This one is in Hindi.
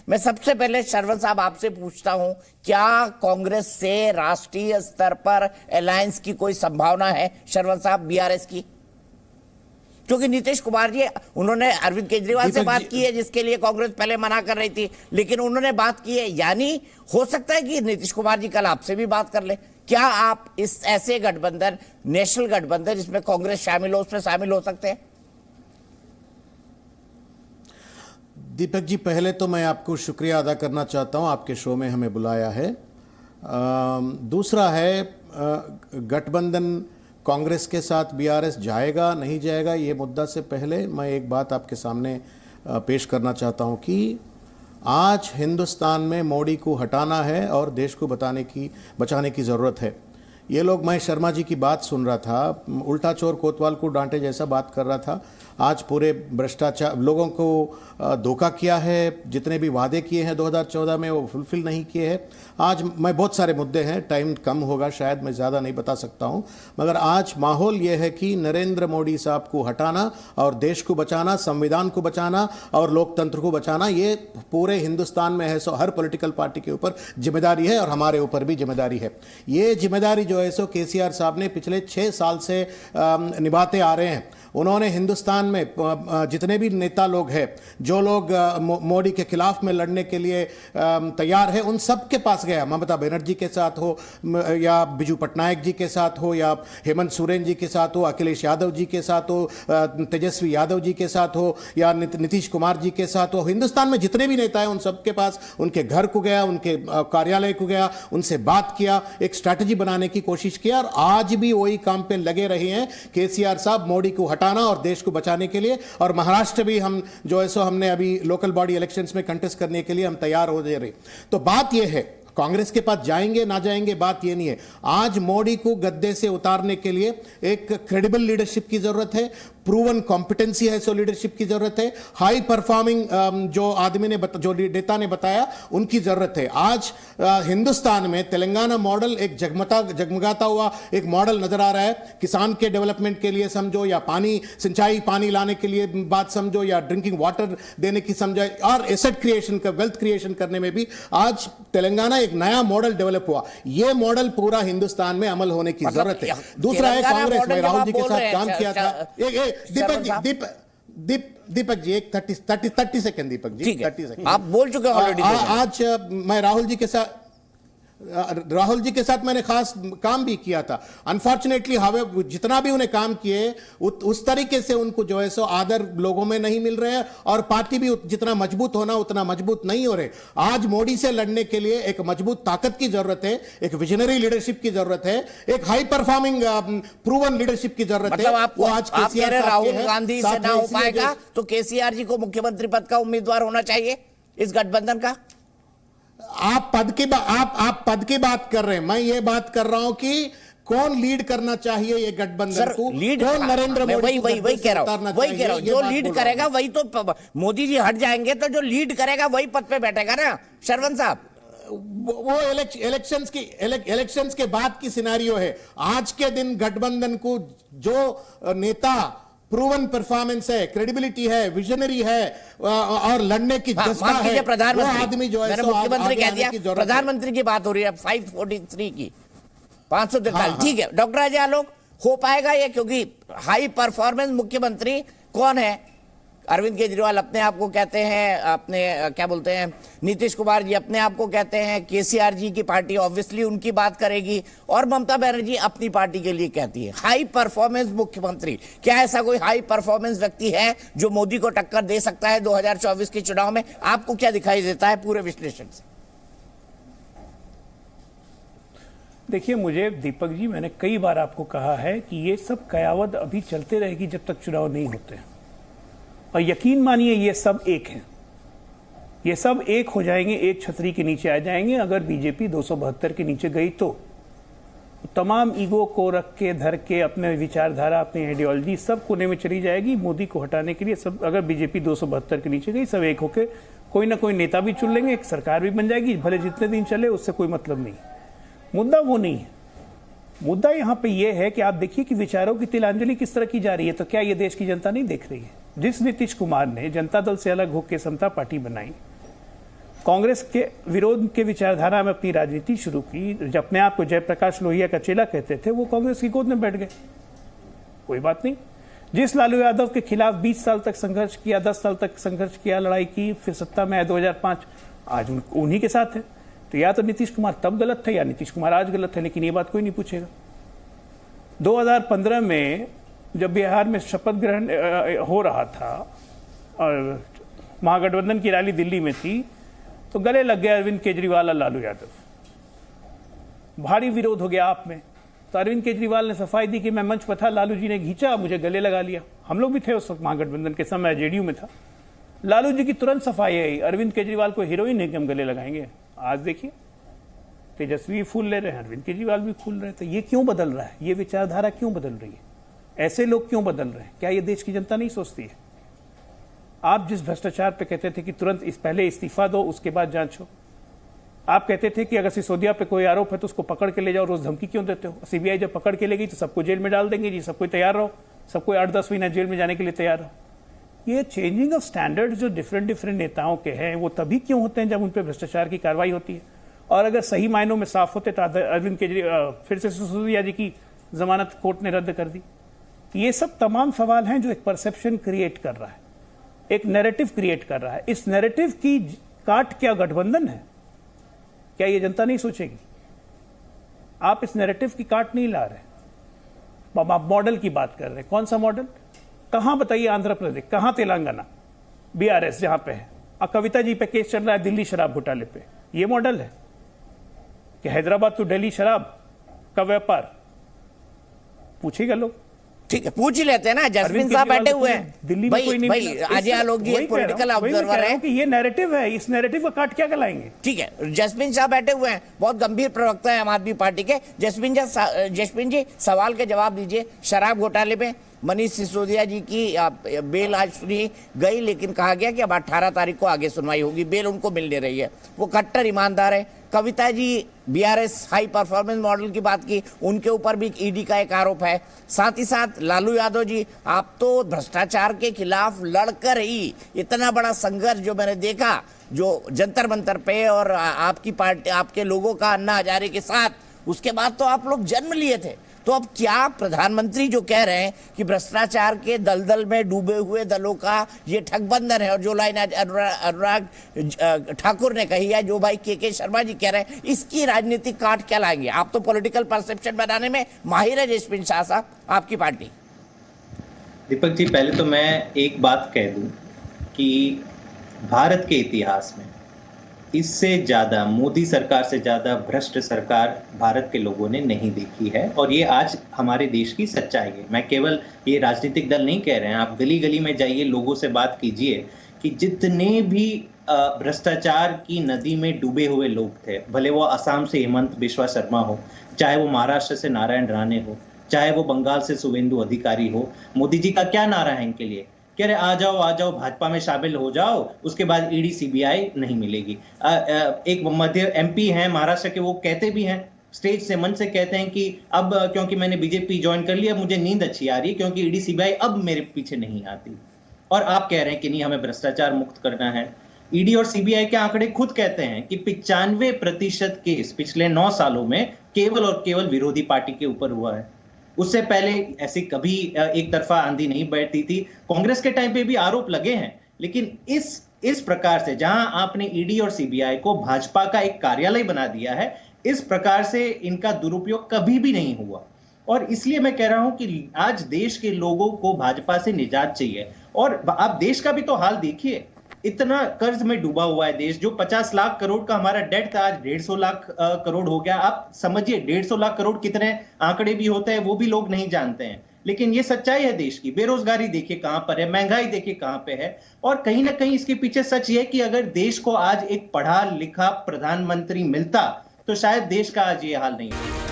मैं सबसे पहले शरवण साहब आपसे पूछता हूं, क्या कांग्रेस से राष्ट्रीय स्तर पर अलायंस की कोई संभावना है शरवण साहब, बीआरएस की? क्योंकि नीतीश कुमार जी, उन्होंने अरविंद केजरीवाल से बात की है, जिसके लिए कांग्रेस पहले मना कर रही थी, लेकिन उन्होंने बात की है, यानी हो सकता है कि नीतीश कुमार जी कल आपसे भी बात कर ले। क्या आप इस ऐसे गठबंधन, नेशनल गठबंधन जिसमें कांग्रेस शामिल हो, उसमें शामिल हो सकते हैं? दीपक जी, पहले तो मैं आपको शुक्रिया अदा करना चाहता हूं, आपके शो में हमें बुलाया है। दूसरा है, गठबंधन कांग्रेस के साथ बीआरएस जाएगा नहीं जाएगा, ये मुद्दा से पहले मैं एक बात आपके सामने पेश करना चाहता हूं कि आज हिंदुस्तान में मोदी को हटाना है और देश को बचाने की ज़रूरत है। ये लोग, मैं शर्मा जी की बात सुन रहा था, उल्टा चोर कोतवाल को डांटे जैसा बात कर रहा था। आज पूरे भ्रष्टाचार, लोगों को धोखा किया है, जितने भी वादे किए हैं 2014 में वो फुलफिल नहीं किए हैं। आज मैं, बहुत सारे मुद्दे हैं, टाइम कम होगा शायद, मैं ज़्यादा नहीं बता सकता हूं, मगर आज माहौल ये है कि नरेंद्र मोदी साहब को हटाना और देश को बचाना, संविधान को बचाना और लोकतंत्र को बचाना, ये पूरे हिंदुस्तान में है। सो हर पॉलिटिकल पार्टी के ऊपर जिम्मेदारी है और हमारे ऊपर भी जिम्मेदारी है। ये जिम्मेदारी जो है सो केसीआर साहब ने पिछले 6 साल से निभाते आ रहे हैं। उन्होंने हिंदुस्तान में जितने भी नेता लोग हैं, जो लोग मोदी के खिलाफ में लड़ने के लिए तैयार है, उन सब के पास गया। ममता बनर्जी के साथ हो, या बिजू पटनायक जी के साथ हो, या हेमंत सोरेन जी के साथ हो, अखिलेश यादव जी के साथ हो, तेजस्वी यादव जी के साथ हो, या नीतीश कुमार जी के साथ हो, हिंदुस्तान में जितने भी नेता हैं उन सब के पास, उनके घर को गया, उनके कार्यालय को गया, उनसे बात किया, एक स्ट्रैटेजी बनाने की कोशिश किया, और आज भी वही काम पे लगे रहे हैं केसीआर साहब, मोदी को हटाना और देश को बचाने के लिए। और महाराष्ट्र भी हम जो है सो हमने अभी लोकल बॉडी इलेक्शंस में कंटेस्ट करने के लिए हम तैयार हो रहे। तो बात यह है, कांग्रेस के पास जाएंगे ना जाएंगे बात ये नहीं है। आज मोदी को गद्दे से उतारने के लिए एक क्रेडिबल लीडरशिप की जरूरत है, प्रूवन कॉम्पिटेंसी है, सो लीडरशिप की जरूरत है, हाई परफॉर्मिंग जो आदमी ने जो नेता ने बताया उनकी जरूरत है। आज हिंदुस्तान में तेलंगाना मॉडल एक जगमगाता हुआ एक मॉडल नजर आ रहा है। किसान के डेवलपमेंट के लिए समझो, या पानी लाने के लिए बात समझो, या ड्रिंकिंग वाटर देने की समझो, और एसेट क्रिएशन का, वेल्थ क्रिएशन करने में भी आज तेलंगाना एक नया मॉडल डेवलप हुआ। यह मॉडल पूरा हिंदुस्तान में अमल होने की जरूरत है। दूसरा है, कांग्रेस, मैं राहुल जी के साथ काम किया था। दीपक जी एक 30 सेकंड, दीपक जी 30 सेकंड आप बोल चुके ऑलरेडी। आज मैं राहुल जी के साथ मैंने खास काम भी किया था। अनफॉर्चुनेटली हमें जितना भी उन्हें काम किए उस तरीके से उनको जो है सो आदर लोगों में नहीं मिल रहे हैं, और पार्टी भी जितना मजबूत होना उतना मजबूत नहीं हो रहे। आज मोदी से लड़ने के लिए एक मजबूत ताकत की जरूरत है, एक विजनरी लीडरशिप की जरूरत है, एक हाई परफॉर्मिंग प्रूवन लीडरशिप की जरूरत है। आपको आज राहुल गांधी से ना हो पाएगा तो केसीआर जी को मुख्यमंत्री पद का उम्मीदवार होना चाहिए इस गठबंधन का। आप पद की बात कर रहे हैं, मैं ये बात कर रहा हूं कि कौन लीड करना चाहिए ये गठबंधन को, कौन नरेंद्र मोदी, वही कह रहा हूं, जो लीड करेगा वही तो, मोदी जी हट जाएंगे तो जो लीड करेगा वही पद पे बैठेगा ना शरवण साहब। वो इलेक्शंस के बाद की सिनेरियो है। आज के दिन गठबंधन को जो नेता प्रूवन परफॉर्मेंस है, क्रेडिबिलिटी है, विजनरी है और लड़ने की जज्बा है, वो आदमी जो है, मैंने मुख्यमंत्री कह दिया, प्रधानमंत्री की बात हो रही है 543 की 543। ठीक है डॉक्टर अजय आलोक, हो पाएगा ये? क्योंकि हाई परफॉर्मेंस मुख्यमंत्री कौन है? अरविंद केजरीवाल अपने आप को कहते हैं, अपने क्या बोलते हैं, नीतीश कुमार जी अपने आप को कहते हैं, केसीआर जी की पार्टी ऑब्वियसली उनकी बात करेगी, और ममता बनर्जी अपनी पार्टी के लिए कहती है हाई परफॉर्मेंस मुख्यमंत्री। क्या ऐसा कोई हाई परफॉर्मेंस व्यक्ति है जो मोदी को टक्कर दे सकता है 2024 के चुनाव में? आपको क्या दिखाई देता है पूरे विश्लेषण से? देखिए, मुझे दीपक जी, मैंने कई बार आपको कहा है कि ये सब कयावत अभी चलते रहेगी जब तक चुनाव नहीं होते, और यकीन मानिए ये सब एक हैं, ये सब एक हो जाएंगे, एक छतरी के नीचे आ जाएंगे। अगर बीजेपी 272 के नीचे गई तो तमाम ईगो को रख के, धर के, अपने विचारधारा, अपनी आइडियोलॉजी सब कोने में चली जाएगी मोदी को हटाने के लिए। सब, अगर बीजेपी 272 के नीचे गई, सब एक होके कोई ना कोई नेता भी चुन लेंगे, एक सरकार भी बन जाएगी, भले जितने दिन चले उससे कोई मतलब नहीं। मुद्दा वो नहीं है। मुद्दा यहां पे ये है कि आप देखिए कि विचारों की तिलांजलि किस तरह की जा रही है। तो क्या ये देश की जनता नहीं देख रही है? जिस नीतीश कुमार ने जनता दल से अलग होकर समता पार्टी बनाई, कांग्रेस के विरोध के विचारधारा में अपनी राजनीति शुरू की, जब अपने आप को जयप्रकाश लोहिया का चेला कहते थे, वो कांग्रेस की गोद में बैठ गए। कोई बात नहीं। जिस लालू यादव के खिलाफ 20 साल तक संघर्ष किया, 10 साल तक संघर्ष किया, लड़ाई की, फिर सत्ता में आए 2005, आज उन्हीं के साथ है। तो या तो नीतीश कुमार तब गलत थे या नीतीश कुमार आज गलत है, लेकिन ये बात कोई नहीं पूछेगा। 2015 में जब बिहार में शपथ ग्रहण हो रहा था और महागठबंधन की रैली दिल्ली में थी, तो गले लग गए अरविंद केजरीवाल और लालू यादव। भारी विरोध हो गया आप में। तो अरविंद केजरीवाल ने सफाई दी कि मैं मंच पर था, लालू जी ने खींचा, मुझे गले लगा लिया। हम लोग भी थे उस वक्त महागठबंधन के समय, जेडीयू में था। लालू जी की तुरंत सफाई आई, अरविंद केजरीवाल को हीरोइन है कि हम गले लगाएंगे। आज देखिए तेजस्वी फूल ले रहे हैं, अरविंद केजरीवाल भी फूल रहे हैं। तो ये क्यों बदल रहा है? ये विचारधारा क्यों बदल रही है? ऐसे लोग क्यों बदल रहे हैं? क्या ये देश की जनता नहीं सोचती है? आप जिस भ्रष्टाचार पे कहते थे कि तुरंत पहले इस्तीफा दो, उसके बाद जांच हो। आप कहते थे कि अगर सिसोदिया पे कोई आरोप है तो उसको पकड़ के ले जाओ, रोज धमकी क्यों देते हो? सीबीआई जब पकड़ के ले गई तो सबको जेल में डाल देंगे जी, सब कोई तैयार रहो, सब कोई 8-10 महीना जेल में जाने के लिए तैयार रहो। ये चेंजिंग ऑफ स्टैंडर्ड जो डिफरेंट नेताओं के हैं, वो तभी क्यों होते हैं जब उन पर भ्रष्टाचार की कार्रवाई होती है। और अगर सही मायनों में साफ होते तो अरविंद केजरीवाल, फिर से सिसोदिया जी की जमानत कोर्ट ने रद्द कर दी। ये सब तमाम सवाल हैं जो एक परसेप्शन क्रिएट कर रहा है, एक नैरेटिव क्रिएट कर रहा है। इस नैरेटिव की काट क्या गठबंधन है? क्या ये जनता नहीं सोचेगी? आप इस नैरेटिव की काट नहीं ला रहे। आप मॉडल की बात कर रहे हैं। कौन सा मॉडल? कहां बताइए? आंध्र प्रदेश, कहां तेलंगाना, बीआरएस जहां पे है, कविता जी पे केस चल रहा है दिल्ली शराब घोटाले पे। ये मॉडल है कि हैदराबाद टू दिल्ली शराब का व्यापार? पूछेगा लोग। ठीक है, पूछ ही लेते हैं ना। जसमीन साहब बैठे हुए हैं दिल्ली में, कोई नहीं। भाई अजय आलोक जी एक पॉलिटिकल ऑब्जर्वर है कि ये नैरेटिव है, इस नैरेटिव का काट क्या कहलाएंगे? ठीक है, जसमीन साहब बैठे हुए हैं, बहुत गंभीर प्रवक्ता है आम आदमी पार्टी के। जसमीन जी सवाल के जवाब दीजिए। शराब घोटाले में मनीष सिसोदिया जी की बेल आज सुनी गई, लेकिन कहा गया कि अब 18 तारीख को आगे सुनवाई होगी। बेल उनको मिल नहीं रही है। वो कट्टर ईमानदार है। Kavita ji BRS high performance model की बात की, उनके ऊपर भी ईडी का एक आरोप है। साथ ही साथ लालू यादव जी, आप तो भ्रष्टाचार के खिलाफ लड़कर ही इतना बड़ा संघर्ष जो मैंने देखा, जो जंतर मंतर पे और आपकी पार्टी, आपके लोगों का अन्ना हजारे के साथ, उसके बाद तो आप लोग जन्म लिए थे। तो अब क्या प्रधानमंत्री जो कह रहे हैं कि भ्रष्टाचार के दलदल में डूबे हुए दलों का ये ठगबंधन है, और जो लाइन अनुराग ठाकुर ने कही है, जो भाई के शर्मा जी कह रहे हैं, इसकी राजनीतिक काट क्या लाएंगे? आप तो पॉलिटिकल परसेप्शन बनाने में माहिर है जसमीन शाह साहब, आपकी पार्टी। दीपक जी, पहले तो मैं एक बात कह दूं कि भारत के इतिहास में इससे ज्यादा, मोदी सरकार से ज्यादा भ्रष्ट सरकार भारत के लोगों ने नहीं देखी है। और ये आज हमारे देश की सच्चाई है। मैं केवल ये राजनीतिक दल नहीं कह रहे हैं, आप गली गली में जाइए, लोगों से बात कीजिए कि जितने भी भ्रष्टाचार की नदी में डूबे हुए लोग थे, भले वो असम से हेमंत बिश्वा शर्मा हो, चाहे वो महाराष्ट्र से नारायण राणे हो, चाहे वो बंगाल से शुभेंदु अधिकारी हो, मोदी जी का क्या नारा है इनके लिए? कह रहे आ जाओ भाजपा में शामिल हो जाओ, उसके बाद ईडी सीबीआई नहीं मिलेगी। एक मध्य एमपी हैं महाराष्ट्र के, वो कहते भी हैं, स्टेज से, मंच से कहते हैं कि अब क्योंकि मैंने बीजेपी ज्वाइन कर लिया, मुझे नींद अच्छी आ रही है क्योंकि ईडी सीबीआई अब मेरे पीछे नहीं आती। और आप कह रहे हैं कि नहीं, हमें भ्रष्टाचार मुक्त करना है। ईडी और सीबीआई के आंकड़े खुद कहते हैं कि 95% केस पिछले 9 सालों में केवल और केवल विरोधी पार्टी के ऊपर हुआ है। उससे पहले ऐसी कभी एक तरफा आंधी नहीं बैठती थी। कांग्रेस के टाइम पे भी आरोप लगे हैं, लेकिन इस प्रकार से, जहां आपने ईडी और सीबीआई को भाजपा का एक कार्यालय बना दिया है, इस प्रकार से इनका दुरुपयोग कभी भी नहीं हुआ। और इसलिए मैं कह रहा हूं कि आज देश के लोगों को भाजपा से निजात चाहिए। और आप देश का भी तो हाल देखिए, इतना कर्ज में डूबा हुआ है देश। जो 50 लाख करोड़ का हमारा डेट था, आज 150 लाख करोड़ हो गया। आप समझिए 150 लाख करोड़ कितने आंकड़े भी होते हैं वो भी लोग नहीं जानते हैं, लेकिन ये सच्चाई है देश की। बेरोजगारी देखिए कहां पर है, महंगाई देखिए कहां पे है। और कहीं ना कहीं इसके पीछे सच ये है कि अगर देश को आज एक पढ़ा लिखा प्रधानमंत्री मिलता तो शायद देश का आज ये हाल नहीं होता।